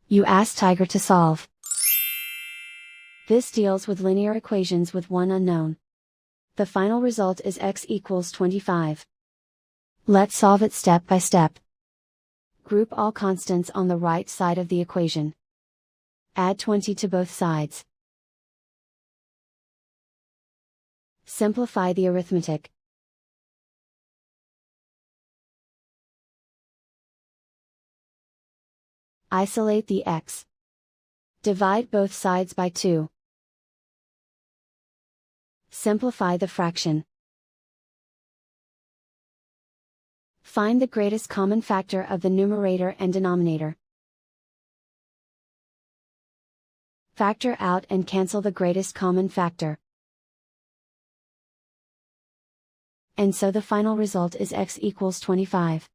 You ask Tiger to solve. This deals with linear equations with one unknown. The final result is x equals 25. Let's solve it step by step. Group all constants on the right side of the equation. Add 20 to both sides. Simplify the arithmetic. Isolate the x. Divide both sides by 2. Simplify the fraction. Find the greatest common factor of the numerator and denominator. Factor out and cancel the greatest common factor. And so the final result is x equals 25.